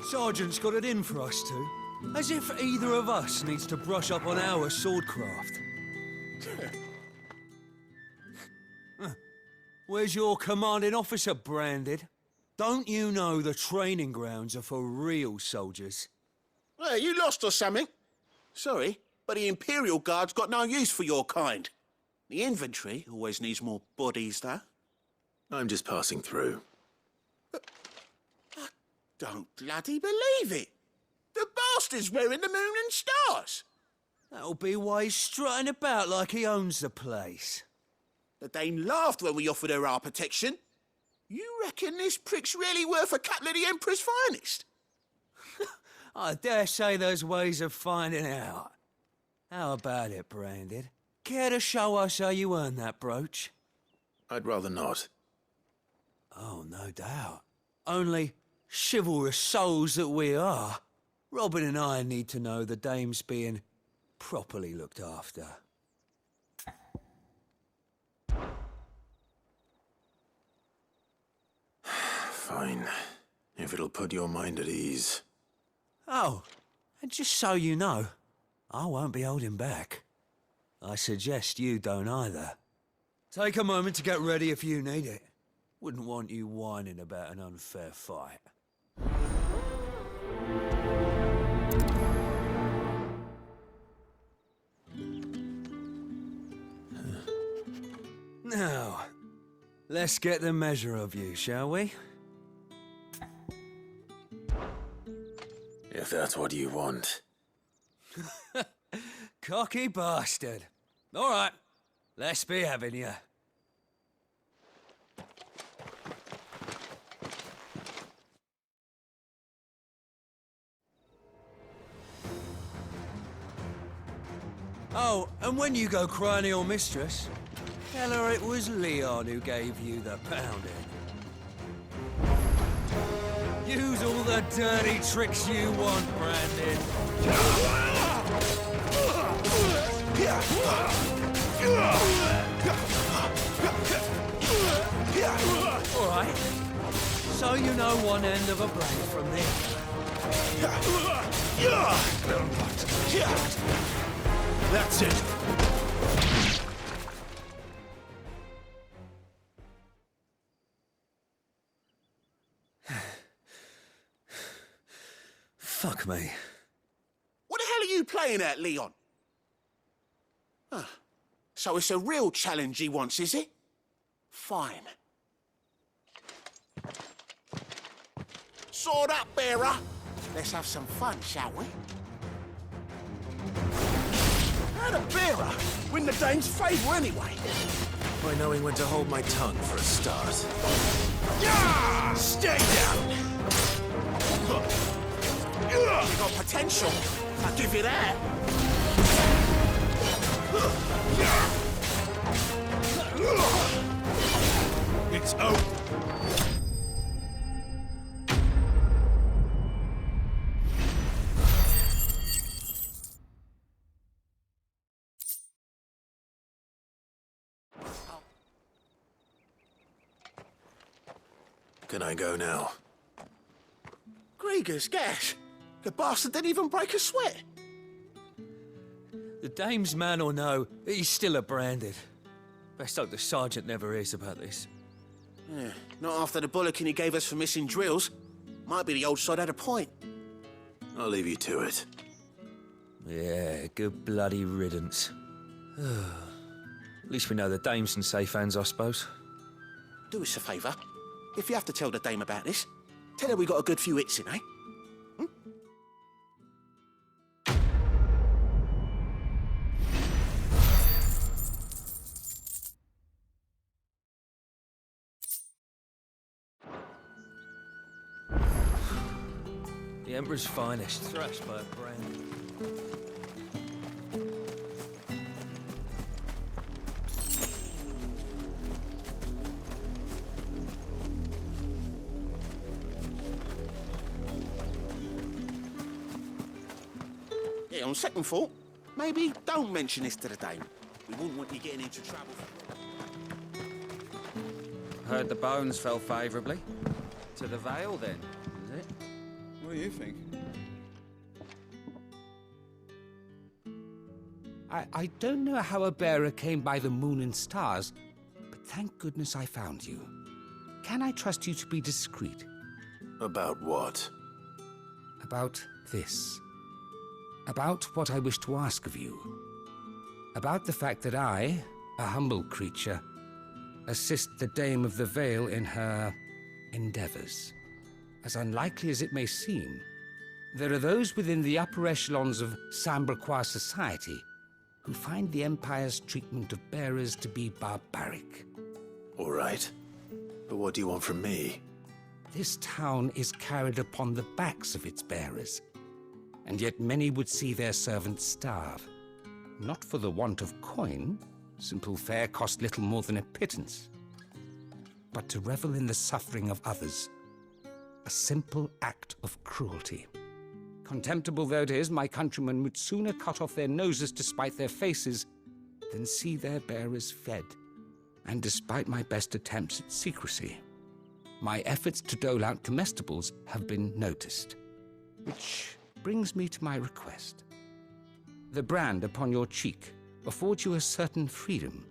Sergeant's got it in for us two. As if either of us needs to brush up on our swordcraft. Where's your commanding officer branded? Don't you know the training grounds are for real soldiers? Well, you lost or something? Sorry, but the Imperial Guard's got no use for your kind. The infantry always needs more bodies, though. I'm just passing through. I don't bloody believe it. The bastard's wearing the moon and stars. That'll be why he's strutting about like he owns the place. The Dane laughed when we offered her our protection. You reckon this prick's really worth a couple of the Emperor's finest? I dare say there's ways of finding out. How about it, Branded? Care to show us how you earned that brooch? I'd rather not. Oh, no doubt. Only, chivalrous souls that we are, Robin and I need to know the dame's being properly looked after. Fine. If it'll put your mind at ease. Oh, and just so you know, I won't be holding back. I suggest you don't either. Take a moment to get ready if you need it. Wouldn't want you whining about an unfair fight. Now, let's get the measure of you, shall we? If that's what you want. Cocky bastard. All right, let's be having you. Oh, and when you go crying to your mistress, tell her it was Leon who gave you the pounding. Use all the dirty tricks you want, Brandon. All right. So you know one end of a blade from the other. That's it. Fuck me. What the hell are you playing at, Leon? So it's a real challenge he wants, is it? Fine. Sword up, bearer. Let's have some fun, shall we? How'd a bearer win the Dane's favour anyway? By knowing when to hold my tongue for a start. Yeah! Stay down! You got potential, I'll give you that. It's over. Can I go now? Grieger's gas. The bastard didn't even break a sweat. The dame's man or no, he's still a Branded. Best hope the sergeant never hears about this. Yeah, not after the bullocking he gave us for missing drills. Might be the old sod had a point. I'll leave you to it. Yeah, good bloody riddance. At least we know the dame's in safe hands, I suppose. Do us a favour. If you have to tell the dame about this, tell her we got a good few hits in, eh? The Emperor's finest, thrashed by a brand. Yeah, on second thought, maybe don't mention this to the dame. We wouldn't want you getting into trouble. Heard the bones fell favourably. To the Vale, then, is it? What do you think? I don't know how a bearer came by the moon and stars, but thank goodness I found you. Can I trust you to be discreet? About what? About this. About what I wish to ask of you. About the fact that I, a humble creature, assist the Dame of the Vale in her endeavors. As unlikely as it may seem, there are those within the upper echelons of Sambraquois society who find the Empire's treatment of bearers to be barbaric. All right. But what do you want from me? This town is carried upon the backs of its bearers, and yet many would see their servants starve. Not for the want of coin, simple fare cost little more than a pittance, but to revel in the suffering of others, a simple act of cruelty. Contemptible though it is, my countrymen would sooner cut off their noses to spite their faces than see their bearers fed. And despite my best attempts at secrecy, my efforts to dole out comestibles have been noticed. Which brings me to my request. The brand upon your cheek affords you a certain freedom,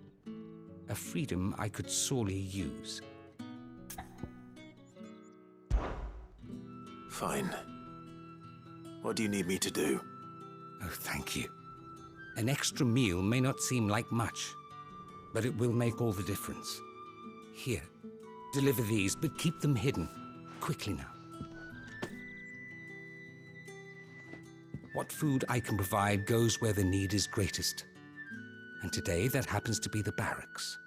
a freedom I could sorely use. Fine. What do you need me to do? Oh, thank you. An extra meal may not seem like much, but it will make all the difference. Here, deliver these, but keep them hidden. Quickly now. What food I can provide goes where the need is greatest. And today, that happens to be the barracks.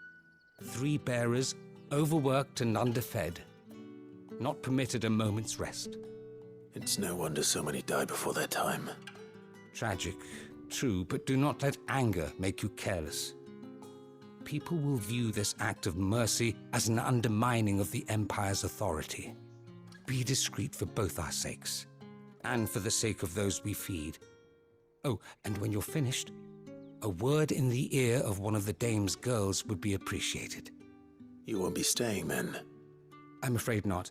3 bearers, overworked and underfed, not permitted a moment's rest. It's no wonder so many die before their time. Tragic, true, but do not let anger make you careless. People will view this act of mercy as an undermining of the Empire's authority. Be discreet for both our sakes, and for the sake of those we feed. Oh, and when you're finished, a word in the ear of one of the Dame's girls would be appreciated. You won't be staying then? I'm afraid not.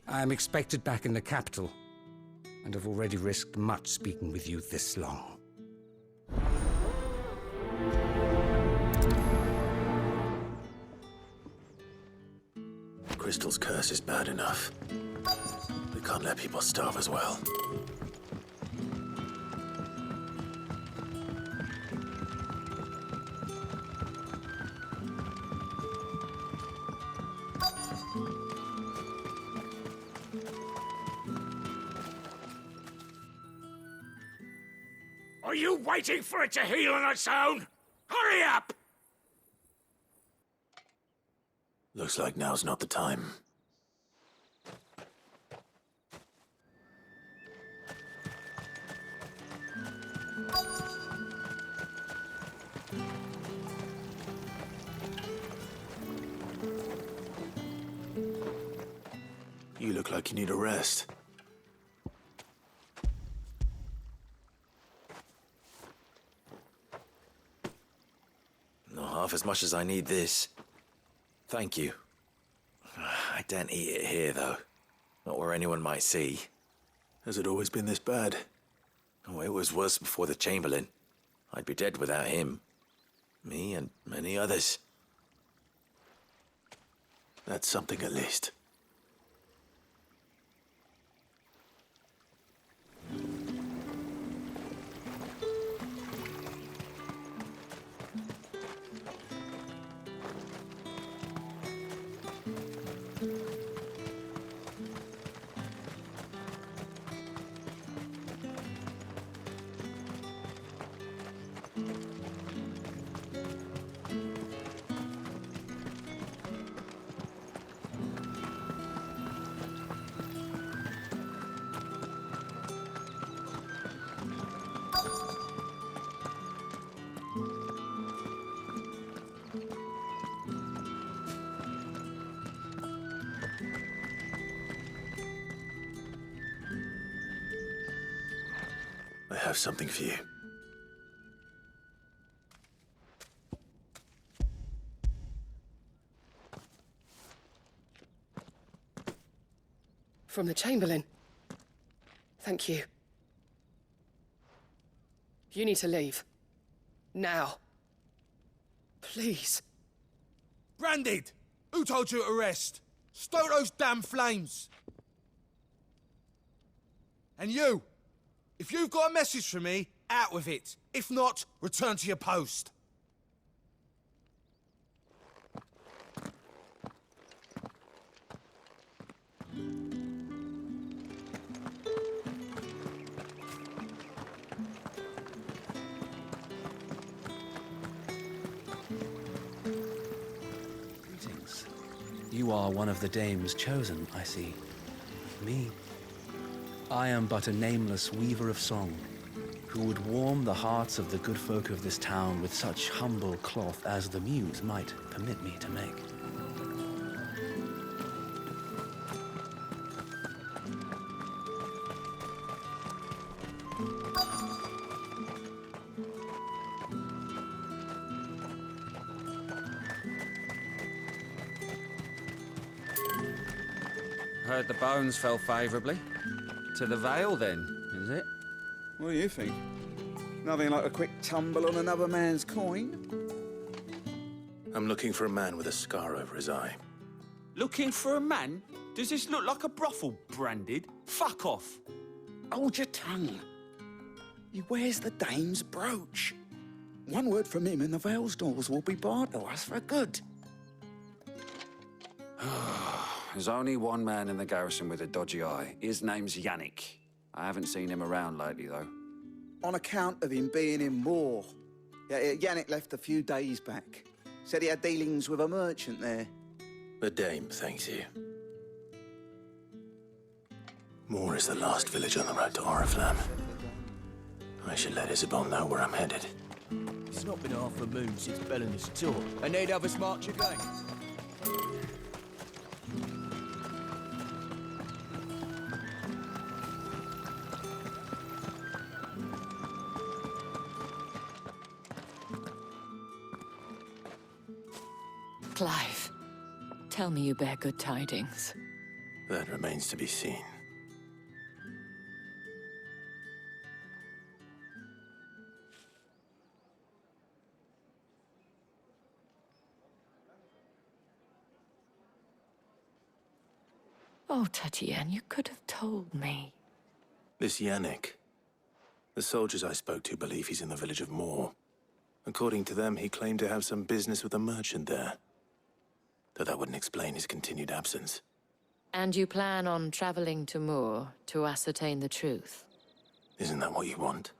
I am expected back in the capital, and have already risked much speaking with you this long. Crystal's curse is bad enough. We can't let people starve as well. Are you waiting for it to heal on its own? Hurry up! Looks like now's not the time. You look like you need a rest. Not half as much as I need this. Thank you. I daren't eat it here, though. Not where anyone might see. Has it always been this bad? Oh, it was worse before the Chamberlain. I'd be dead without him. Me and many others. That's something at least. I have something for you. From the Chamberlain. Thank you. You need to leave. Now. Please. Branded! Who told you to rest? Stoke those damn flames! And you! If you've got a message for me, out with it. If not, return to your post. Greetings. You are one of the dames chosen, I see. Me? I am but a nameless weaver of song, who would warm the hearts of the good folk of this town with such humble cloth as the muse might permit me to make. Heard the bones fell favourably. To the Vale, then, is it? What do you think? Nothing like a quick tumble on another man's coin? I'm looking for a man with a scar over his eye. Looking for a man? Does this look like a brothel, Branded? Fuck off. Hold your tongue. He wears the dame's brooch. One word from him and the Vale's doors will be barred to us for good. There's only one man in the garrison with a dodgy eye. His name's Yannick. I haven't seen him around lately, though. On account of him being in Moor. Yeah, Yannick left a few days back. Said he had dealings with a merchant there. The dame thanks you. Moor is the last village on the road to Oriflamme. I should let Isabel know where I'm headed. It's not been half a moon since Belen's tour, and they'd have us march again. Clive, tell me you bear good tidings. That remains to be seen. Oh, Tatienne, you could have told me. This Yannick. The soldiers I spoke to believe he's in the village of Moor. According to them, he claimed to have some business with a merchant there. Though that wouldn't explain his continued absence. And you plan on traveling to Moor to ascertain the truth? Isn't that what you want?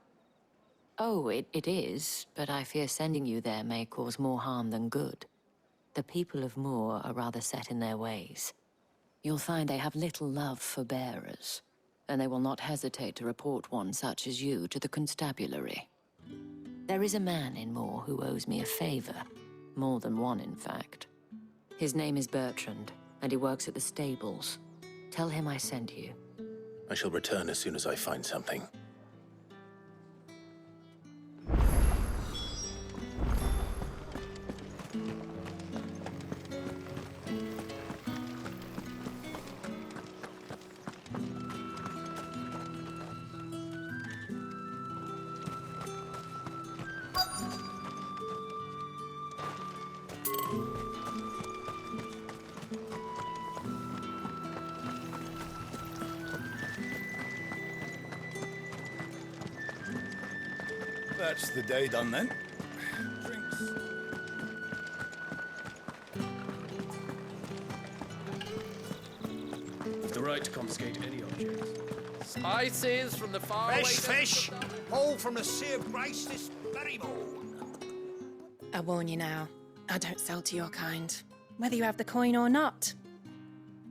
Oh, it is, but I fear sending you there may cause more harm than good. The people of Moor are rather set in their ways. You'll find they have little love for bearers, and they will not hesitate to report one such as you to the constabulary. There is a man in Moor who owes me a favor. More than one, in fact. His name is Bertrand, and he works at the stables. Tell him I sent you. I shall return as soon as I find something. That's the day done then. Drinks. With the right to confiscate any object. Spices from the far Fresh fish, all from the Sea of Grace this very morn. I warn you now, I don't sell to your kind, whether you have the coin or not.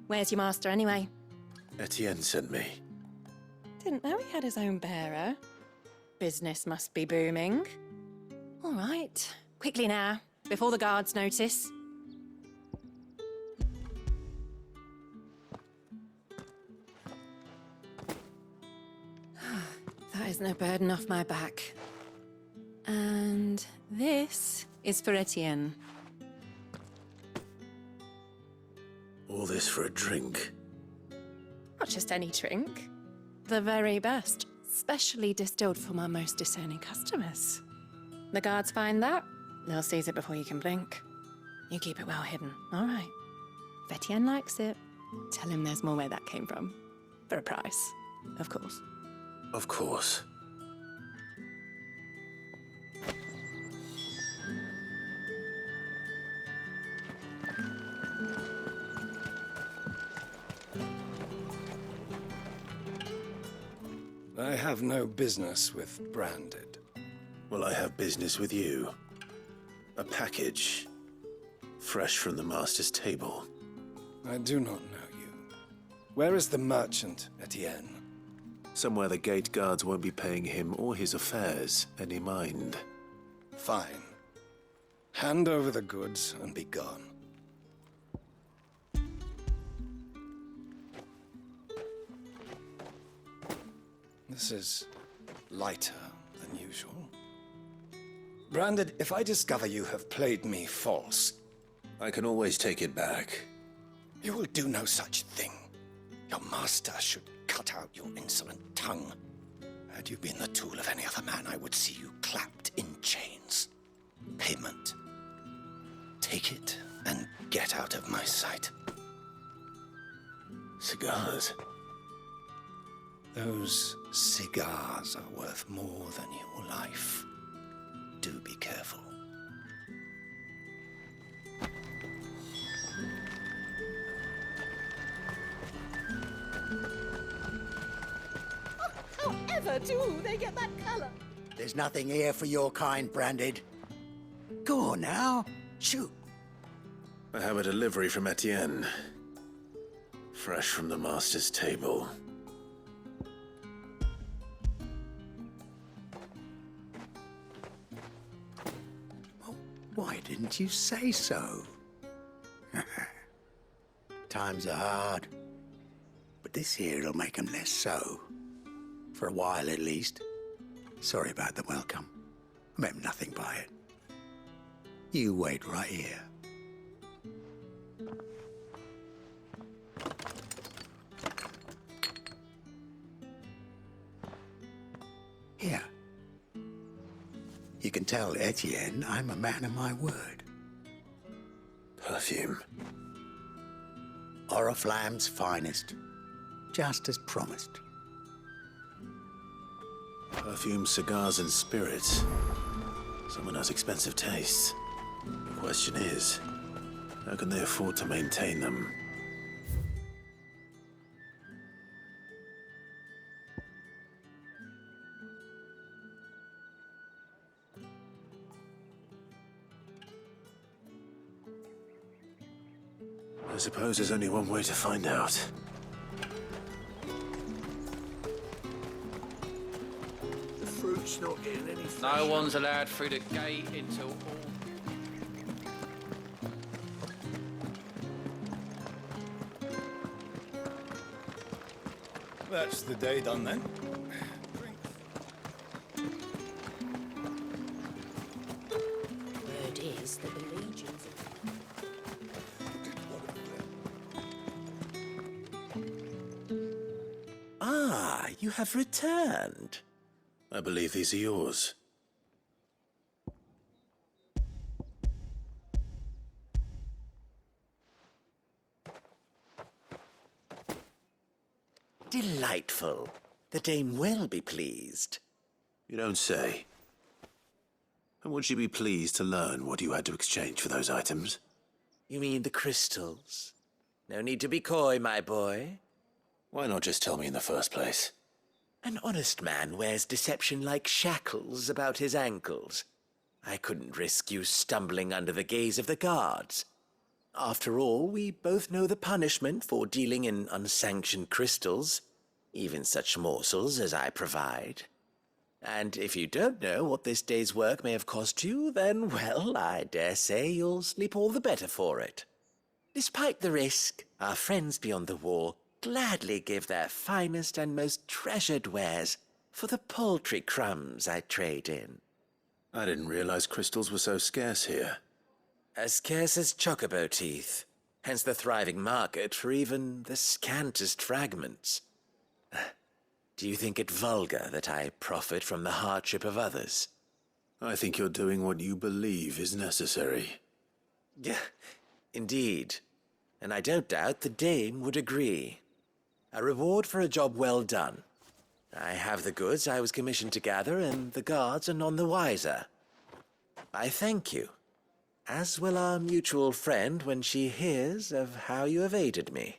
Where's your master anyway? Etienne sent me. Didn't know he had his own bearer. Business must be booming. All right, quickly now, before the guards notice. That is no burden off my back. And this is for Etienne. All this for a drink. Not just any drink. The very best. Specially distilled for my most discerning customers. The guards find that, they'll seize it before you can blink. You keep it well hidden, all right? If Etienne likes it, tell him there's more where that came from. For a price, of course. Of course. I have no business with Branded. Well, I have business with you. A package. Fresh from the master's table. I do not know you. Where is the merchant, Etienne? Somewhere the gate guards won't be paying him or his affairs any mind. Fine. Hand over the goods and be gone. This is lighter than usual. Branded, if I discover you have played me false... I can always take it back. You will do no such thing. Your master should cut out your insolent tongue. Had you been the tool of any other man, I would see you clapped in chains. Payment. Take it and get out of my sight. Cigars. Those cigars are worth more than your life. Do be careful. However do they get that color? There's nothing here for your kind, Branded. Go on now. Shoot. I have a delivery from Etienne. Fresh from the master's table. Why didn't you say so? Times are hard. But this here'll make 'em less so. For a while, at least. Sorry about the welcome. I meant nothing by it. You wait right here. Here. You can tell Etienne I'm a man of my word. Perfume. Oriflamme's finest. Just as promised. Perfume, cigars, and spirits. Someone has expensive tastes. The question is, how can they afford to maintain them? I suppose there's only one way to find out. The fruit's not getting any fresh. No one's allowed through the gate until all... That's the day done then. Word is that the legions of... Ah, you have returned. I believe these are yours. Delightful. The dame will be pleased. You don't say. And would she be pleased to learn what you had to exchange for those items? You mean the crystals? No need to be coy, my boy. Why not just tell me in the first place? An honest man wears deception like shackles about his ankles. I couldn't risk you stumbling under the gaze of the guards. After all, we both know the punishment for dealing in unsanctioned crystals, even such morsels as I provide. And if you don't know what this day's work may have cost you, then, well, I dare say you'll sleep all the better for it. Despite the risk, our friends beyond the wall gladly give their finest and most treasured wares for the paltry crumbs I trade in. I didn't realize crystals were so scarce here. As scarce as chocobo teeth, hence the thriving market for even the scantest fragments. Do you think it vulgar that I profit from the hardship of others? I think you're doing what you believe is necessary. Yeah, indeed. And I don't doubt the dame would agree. A reward for a job well done. I have the goods I was commissioned to gather, and the guards are none the wiser. I thank you, as will our mutual friend when she hears of how you have aided me.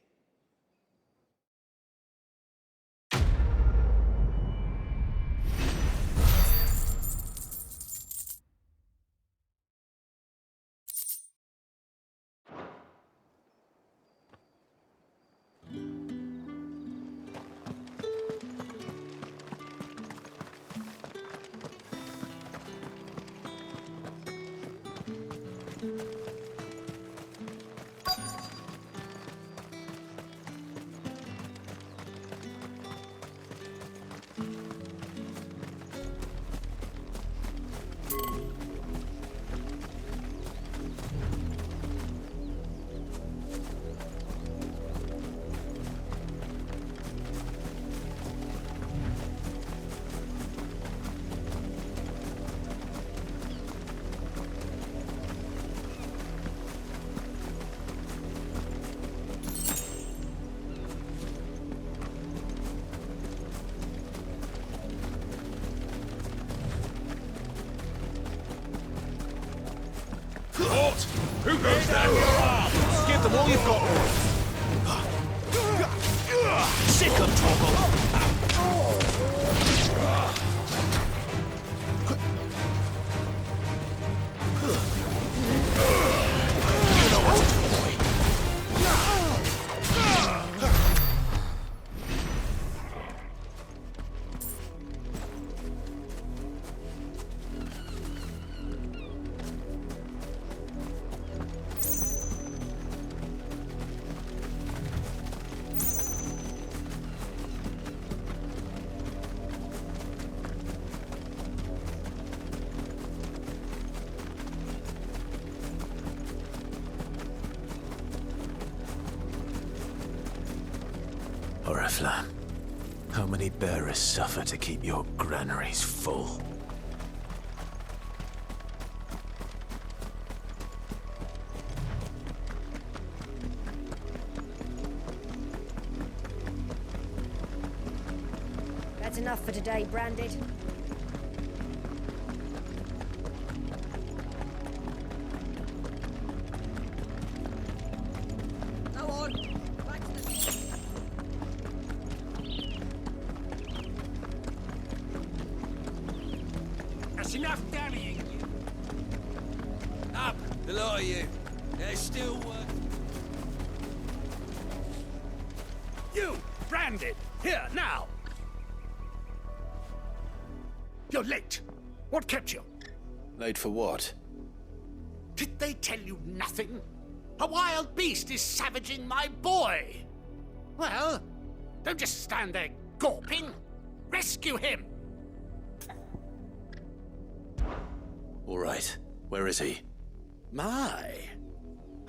Who goes down your arms? Give them all you've got, boys. Sick 'em, Toggle. You know what to do, boy. Orifla, how many bearers suffer to keep your granaries full? That's enough for today, Branded. Go on. Back to the... That's enough damning you. Up, the lot of you. There's still work. You, Branded, here, now! You're late. What kept you? Late for what? Did they tell you nothing? A wild beast is savaging my boy! Well, don't just stand there gawping. Rescue him! All right. Where is he? My,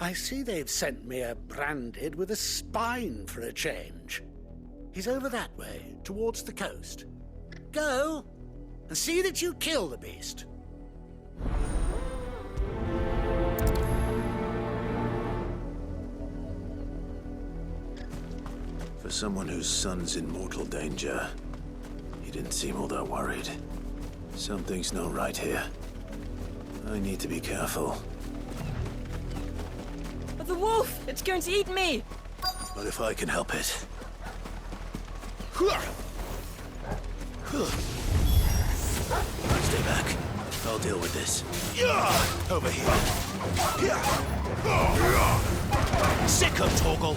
I see they've sent me a Branded with a spine for a change. He's over that way, towards the coast. Go, and see that you kill the beast. For someone whose son's in mortal danger, he didn't seem all that worried. Something's not right here. I need to be careful. But the wolf! It's going to eat me! But if I can help it... Stay back. I'll deal with this. Over here. Sick of Torgal.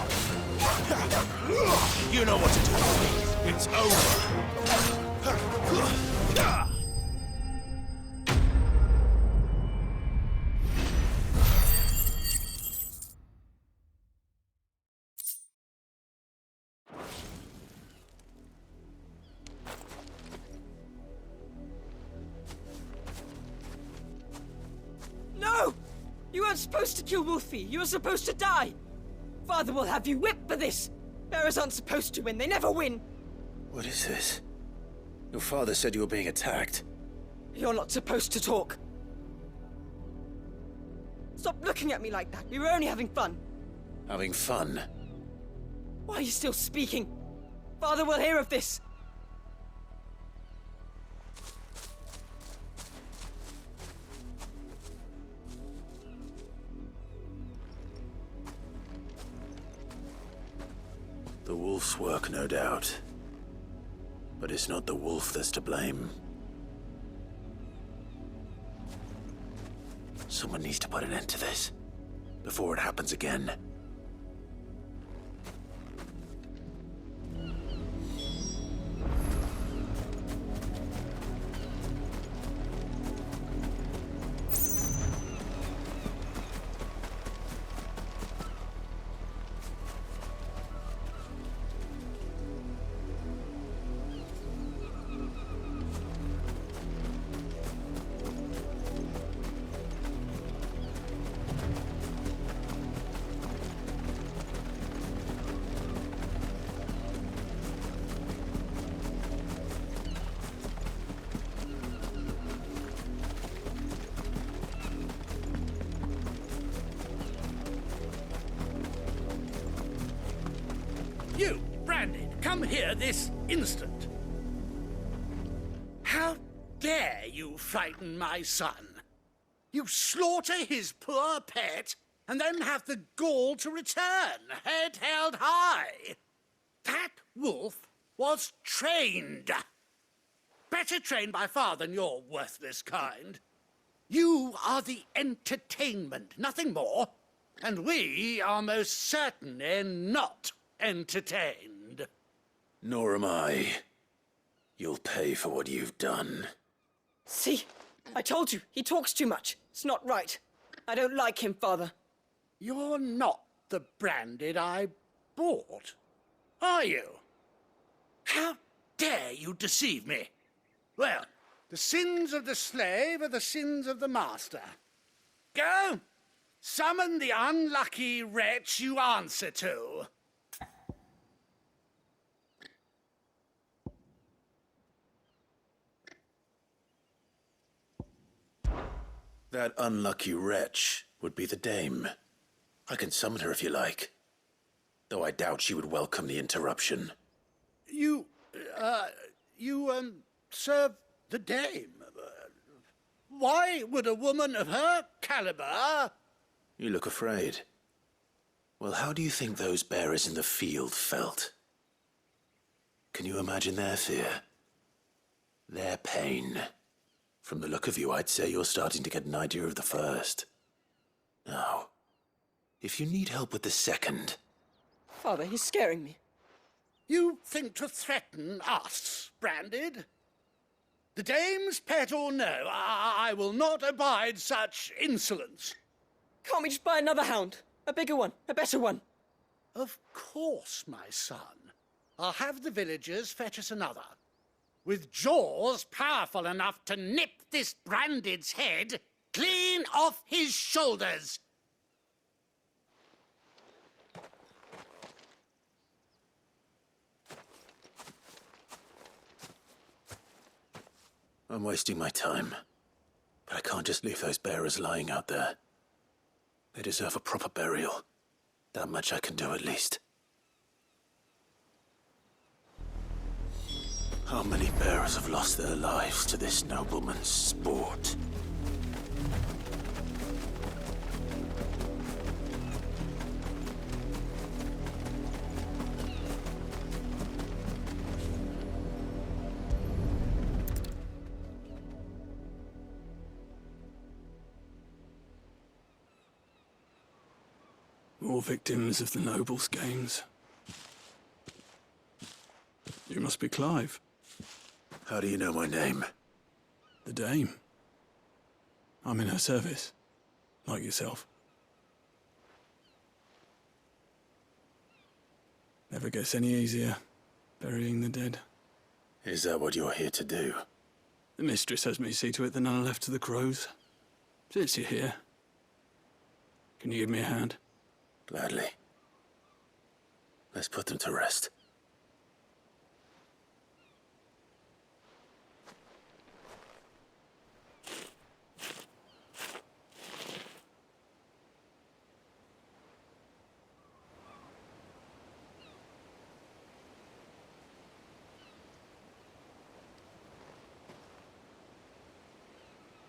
You know what to do. It's over. No! You weren't supposed to kill Wolfie. You were supposed to die. Father will have you whipped for this. Bearers aren't supposed to win. They never win. What is this? Your father said you were being attacked. You're not supposed to talk. Stop looking at me like that. We were only having fun. Having fun? Why are you still speaking? Father will hear of this. The wolf's work, no doubt. But it's not the wolf that's to blame. Someone needs to put an end to this, before it happens again. You, Branded, come here this instant. How dare you frighten my son? You slaughter his poor pet, and then have the gall to return, head held high. That wolf was trained. Better trained by far than your worthless kind. You are the entertainment, nothing more. And we are most certainly not entertained. Nor am I. You'll pay for what you've done. See? I told you, he talks too much. It's not right. I don't like him, Father. You're not the Branded I bought, are you? How dare you deceive me? Well, the sins of the slave are the sins of the master. Go! Summon the unlucky wretch you answer to. That unlucky wretch would be the dame. I can summon her if you like. Though I doubt she would welcome the interruption. You serve the dame. Why would a woman of her caliber... You look afraid. Well, how do you think those bearers in the field felt? Can you imagine their fear? Their pain? From the look of you, I'd say you're starting to get an idea of the first. Now, if you need help with the second... Father, he's scaring me. You think to threaten us, Branded? The dame's pet or no, I will not abide such insolence. Can't we just buy another hound? A bigger one, a better one. Of course, my son. I'll have the villagers fetch us another. With jaws powerful enough to nip this Branded's head clean off his shoulders. I'm wasting my time. But I can't just leave those bearers lying out there. They deserve a proper burial. That much I can do at least. How many bearers have lost their lives to this nobleman's sport? More victims of the nobles' games. You must be Clive. How do you know my name? The Dame. I'm in her service, like yourself. Never gets any easier, burying the dead. Is that what you're here to do? The mistress has me see to it that none are left to the crows. Since you're here, can you give me a hand? Gladly. Let's put them to rest.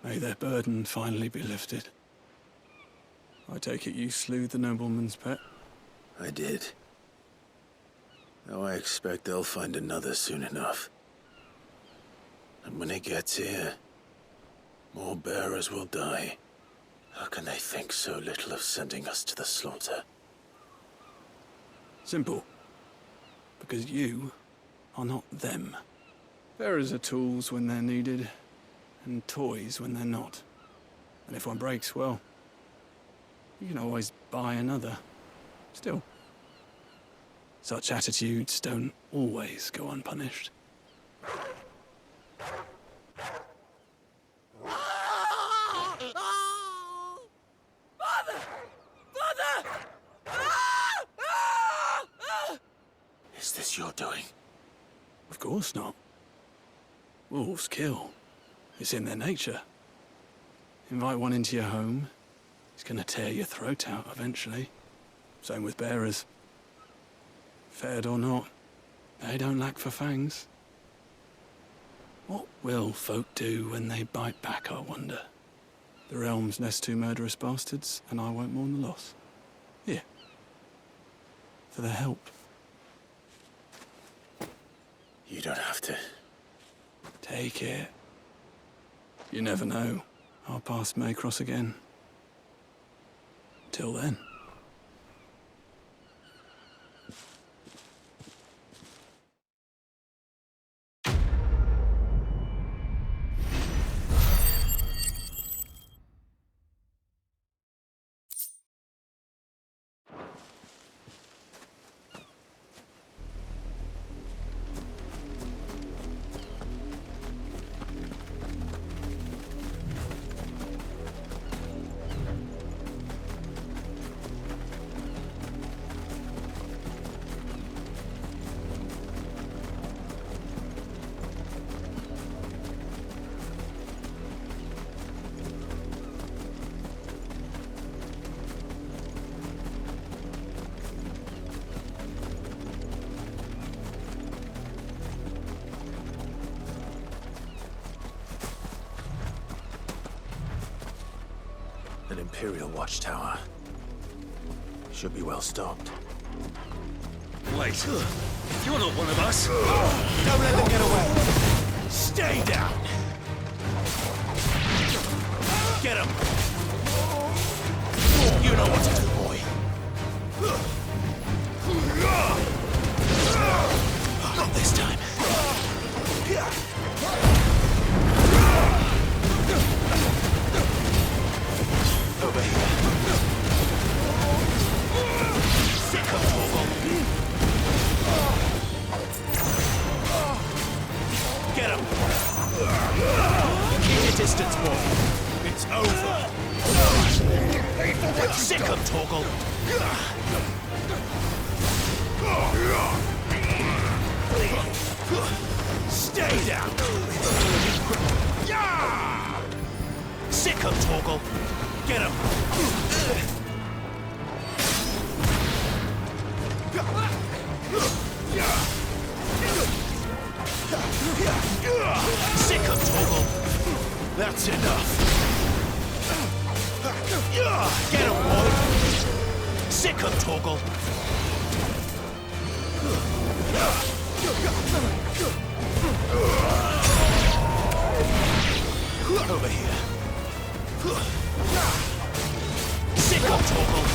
May their burden finally be lifted. I take it you slew the nobleman's pet? I did. Now I expect they'll find another soon enough. And when it gets here, more bearers will die. How can they think so little of sending us to the slaughter? Simple. Because you are not them. Bearers are tools when they're needed, and toys when they're not. And if one breaks, well, you can always buy another. Still, such attitudes don't always go unpunished. Is this your doing? Of course not. Wolves kill. It's in their nature. Invite one into your home, he's gonna tear your throat out eventually. Same with bearers. Fed or not, they don't lack for fangs. What will folk do when they bite back, I wonder? The realm's nest two murderous bastards, and I won't mourn the loss. Here. For their help. You don't have to. Take it. You never know. Our paths may cross again. Till then. An Imperial watchtower. Should be well stocked. Wait, you're not one of us. Don't let them get away. Stay down. Get him. You know what to do, boy. Not this time. Over here. Sick of Torval. Get him. Keep your distance, boy. It's over. Sick of Torgal. Stay down. Sick of Torgal. Get him! Sick of Torgal! That's enough! Get him, boy! Sick of Torgal! Over here. Sick of Torgal!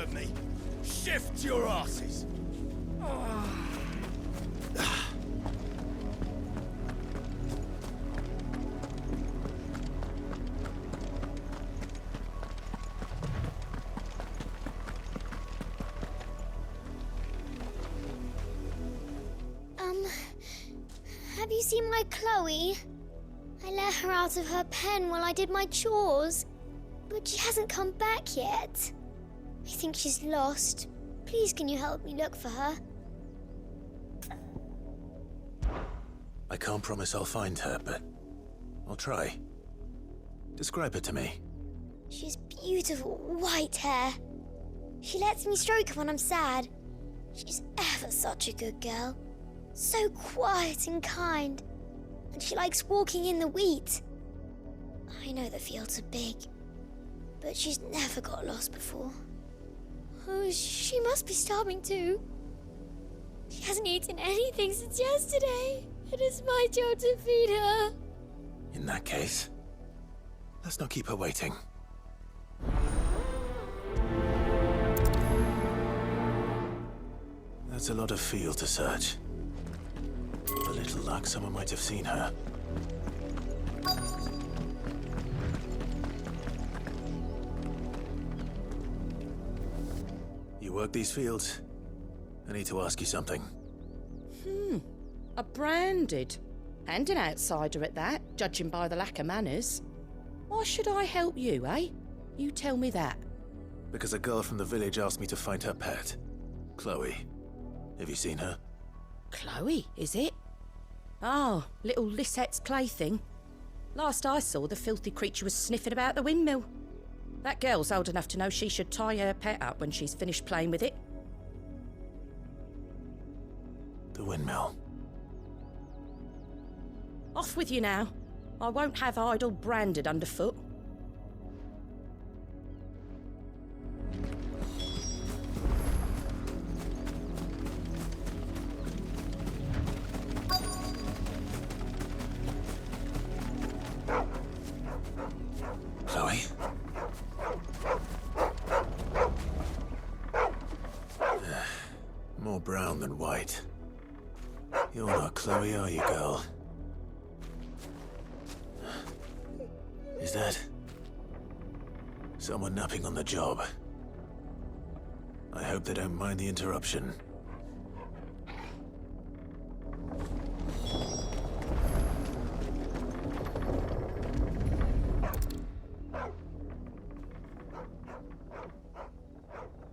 of me. Shift your asses. Have you seen my Chloe? I let her out of her pen while I did my chores, but she hasn't come back yet. I think she's lost. Please, can you help me look for her? I can't promise I'll find her, but I'll try. Describe her to me. She's beautiful white hair. She lets me stroke her when I'm sad. She's ever such a good girl. So quiet and kind. And she likes walking in the wheat. I know the fields are big, but she's never got lost before. Oh, she must be starving too. She hasn't eaten anything since yesterday, and it's my job to feed her. In that case, let's not keep her waiting. That's a lot of field to search. With a little luck, someone might have seen her. You work these fields? I need to ask you something. A branded. And an outsider at that, judging by the lack of manners. Why should I help you, eh? You tell me that. Because a girl from the village asked me to find her pet, Chloe. Have you seen her? Chloe, is it? Oh, little Lisette's plaything. Last I saw, the filthy creature was sniffing about the windmill. That girl's old enough to know she should tie her pet up when she's finished playing with it. The windmill. Off with you now. I won't have idle branded underfoot. Chloe? More brown than white. You're not Chloe, are you, girl? Is that someone napping on the job? I hope they don't mind the interruption.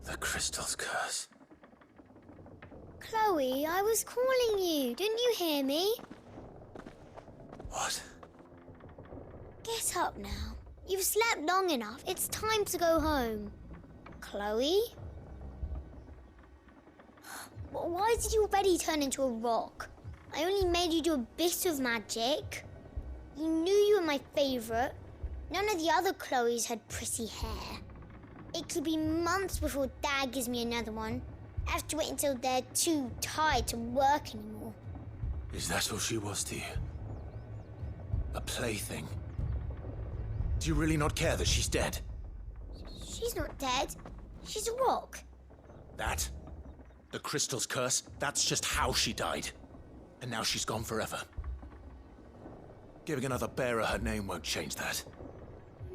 The crystal's curse. Chloe, I was calling you. Didn't you hear me? What? Get up now. You've slept long enough. It's time to go home. Chloe? Why did you already turn into a rock? I only made you do a bit of magic. You knew you were my favourite. None of the other Chloes had pretty hair. It could be months before Dad gives me another one. I have to wait until they're too tired to work anymore. Is that all she was to you? A plaything? Do you really not care that she's dead? She's not dead. She's a rock. That? The crystal's curse? That's just how she died. And now she's gone forever. Giving another bearer her name won't change that.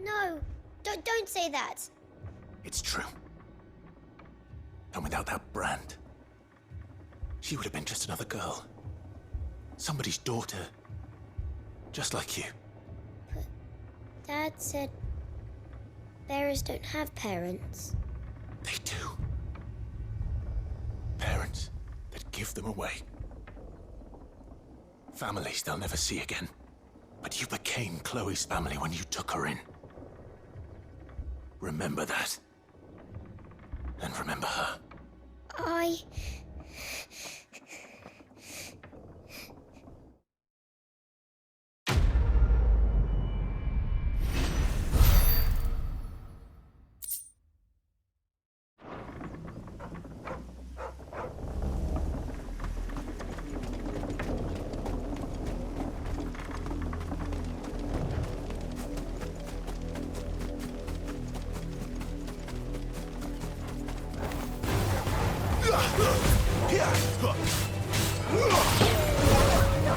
No, don't say that. It's true. And without that brand, she would have been just another girl. Somebody's daughter. Just like you. But Dad said bearers don't have parents. They do. Parents that give them away. Families they'll never see again. But you became Chloe's family when you took her in. Remember that. And remember her.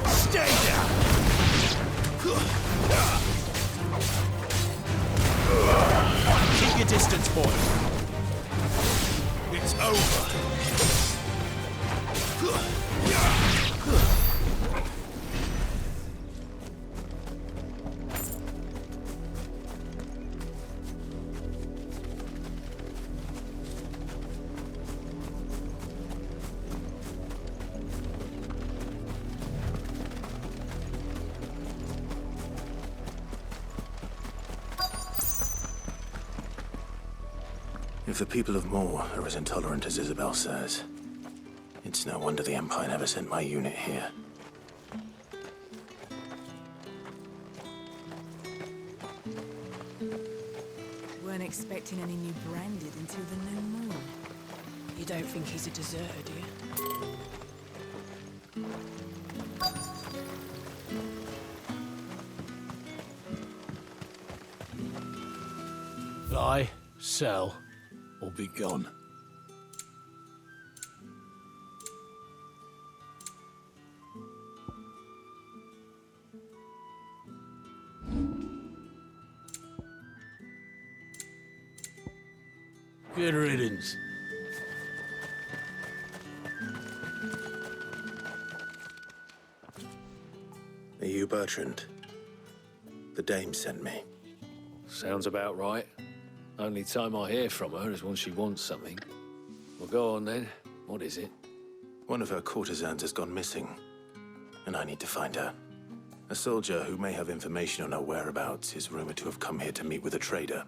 Stay down! Keep your distance, boy. It's over. If the people of Moor are as intolerant as Isabel says, it's no wonder the Empire never sent my unit here. Weren't expecting any new branded until the new moon. You don't think he's a deserter, do you? Buy, sell, or be gone. Good riddance. Are you Bertrand? The dame sent me. Sounds about right. Only time I hear from her is when she wants something. Well, go on then. What is it? One of her courtesans has gone missing, and I need to find her. A soldier who may have information on her whereabouts is rumored to have come here to meet with a trader.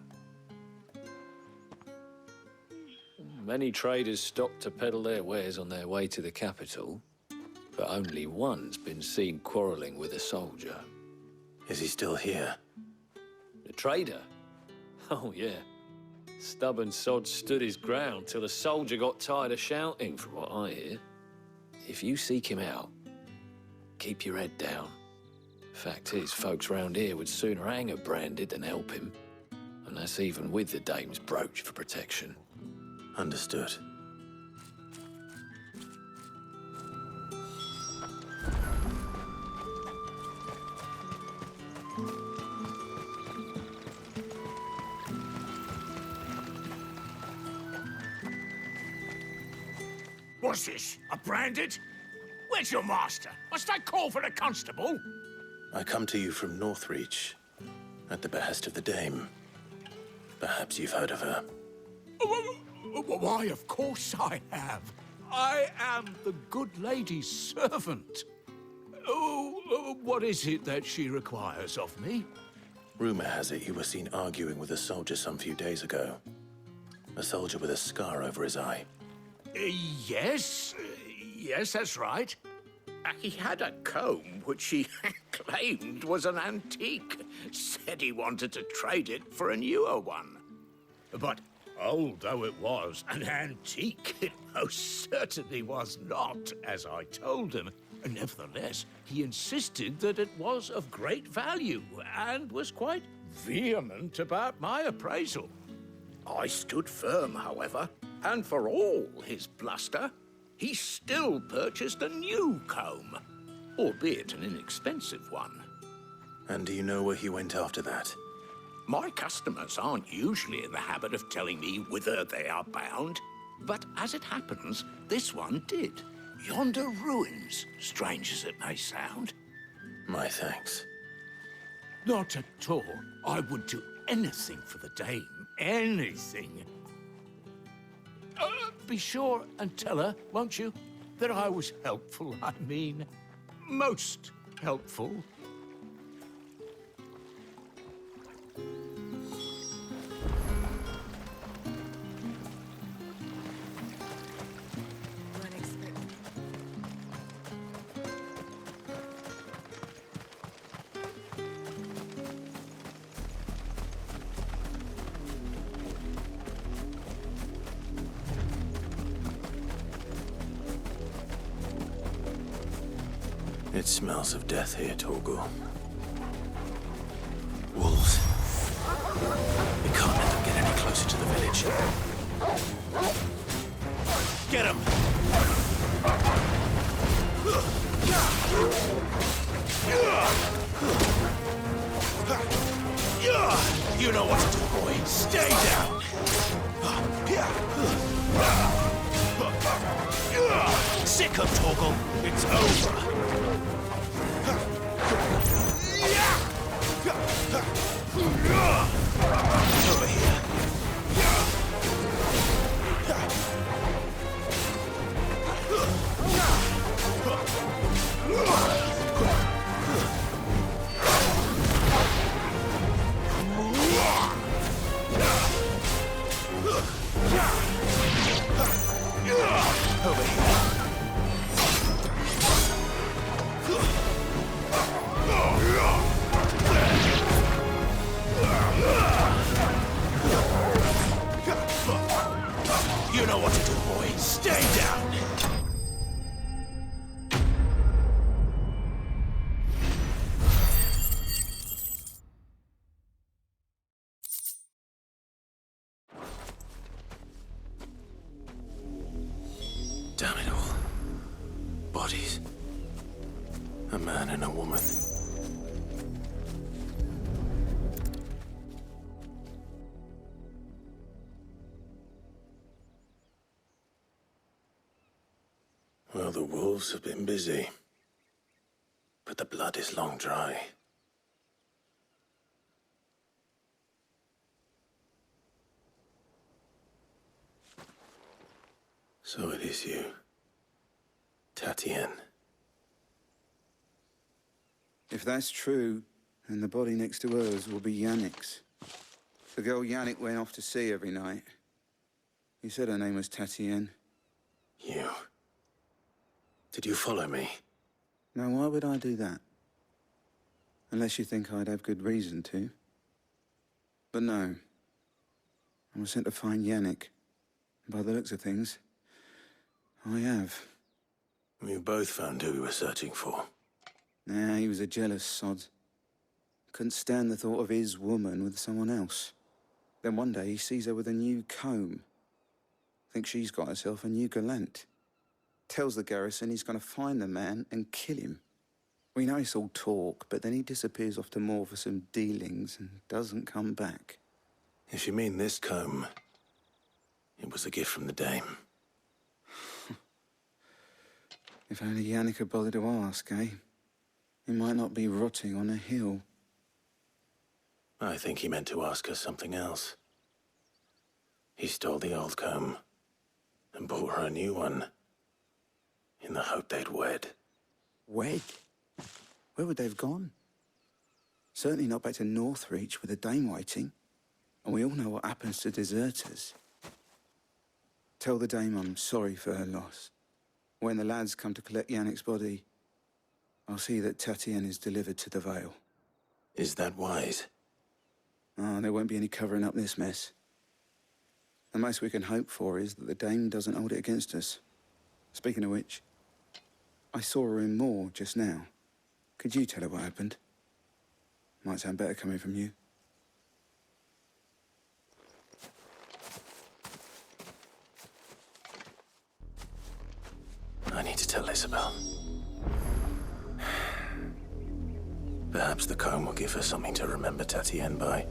Many traders stop to peddle their wares on their way to the capital, but only one's been seen quarreling with a soldier. Is he still here? The trader? Oh, yeah. Stubborn sod stood his ground till the soldier got tired of shouting, from what I hear. If you seek him out, keep your head down. Fact is, folks round here would sooner hang a branded than help him. And that's even with the dame's brooch for protection. Understood. What's this? A branded? Where's your master? Must I call for a constable? I come to you from Northreach, at the behest of the dame. Perhaps you've heard of her. Why, of course I have. I am the good lady's servant. Oh, what is it that she requires of me? Rumor has it you were seen arguing with a soldier some few days ago. A soldier with a scar over his eye. Yes, that's right. He had a comb which he claimed was an antique. Said he wanted to trade it for a newer one. But old though it was, an antique it most certainly was not, as I told him. Nevertheless, he insisted that it was of great value and was quite vehement about my appraisal. I stood firm, however, and for all his bluster, he still purchased a new comb, albeit an inexpensive one. And do you know where he went after that? My customers aren't usually in the habit of telling me whither they are bound, but as it happens, this one did. Yonder ruins, strange as it may sound. My thanks. Not at all. I would do anything for the dame. Anything. Be sure and tell her, won't you, that I was helpful. I mean, most helpful. It smells of death here, Torgal. Wolves. We can't let them get any closer to the village. Get him! You know what to do, boy. Stay down. Sick of Torgal. It's over. Over here. Over here. You know what to do, boy. Stay down. Damn it all. Bodies. A man and a woman. Well, the wolves have been busy. But the blood is long dry. So it is you, Tatienne. If that's true, then the body next to hers will be Yannick's. The girl Yannick went off to see every night. You said her name was Tatienne. You. Did you follow me? Now, why would I do that? Unless you think I'd have good reason to. But no. I was sent to find Yannick. By the looks of things, I have. We both found who we were searching for. Nah, he was a jealous sod. Couldn't stand the thought of his woman with someone else. Then one day he sees her with a new comb. Thinks she's got herself a new gallant. Tells the garrison he's going to find the man and kill him. We know it's all talk, but then he disappears off to Moor for some dealings and doesn't come back. If you mean this comb, it was a gift from the dame. If only Yannick had bothered to ask, eh? He might not be rotting on a hill. I think he meant to ask her something else. He stole the old comb and bought her a new one in the hope they'd wed. Wed? Where would they have gone? Certainly not back to Northreach with a dame waiting. And we all know what happens to deserters. Tell the dame I'm sorry for her loss. When the lads come to collect Yannick's body, I'll see that Tatienne is delivered to the Vale. Is that wise? Oh, there won't be any covering up this mess. The most we can hope for is that the dame doesn't hold it against us. Speaking of which, I saw her in Moor just now. Could you tell her what happened? Might sound better coming from you. I need to tell Isabel. Perhaps the comb will give her something to remember Tatienne by.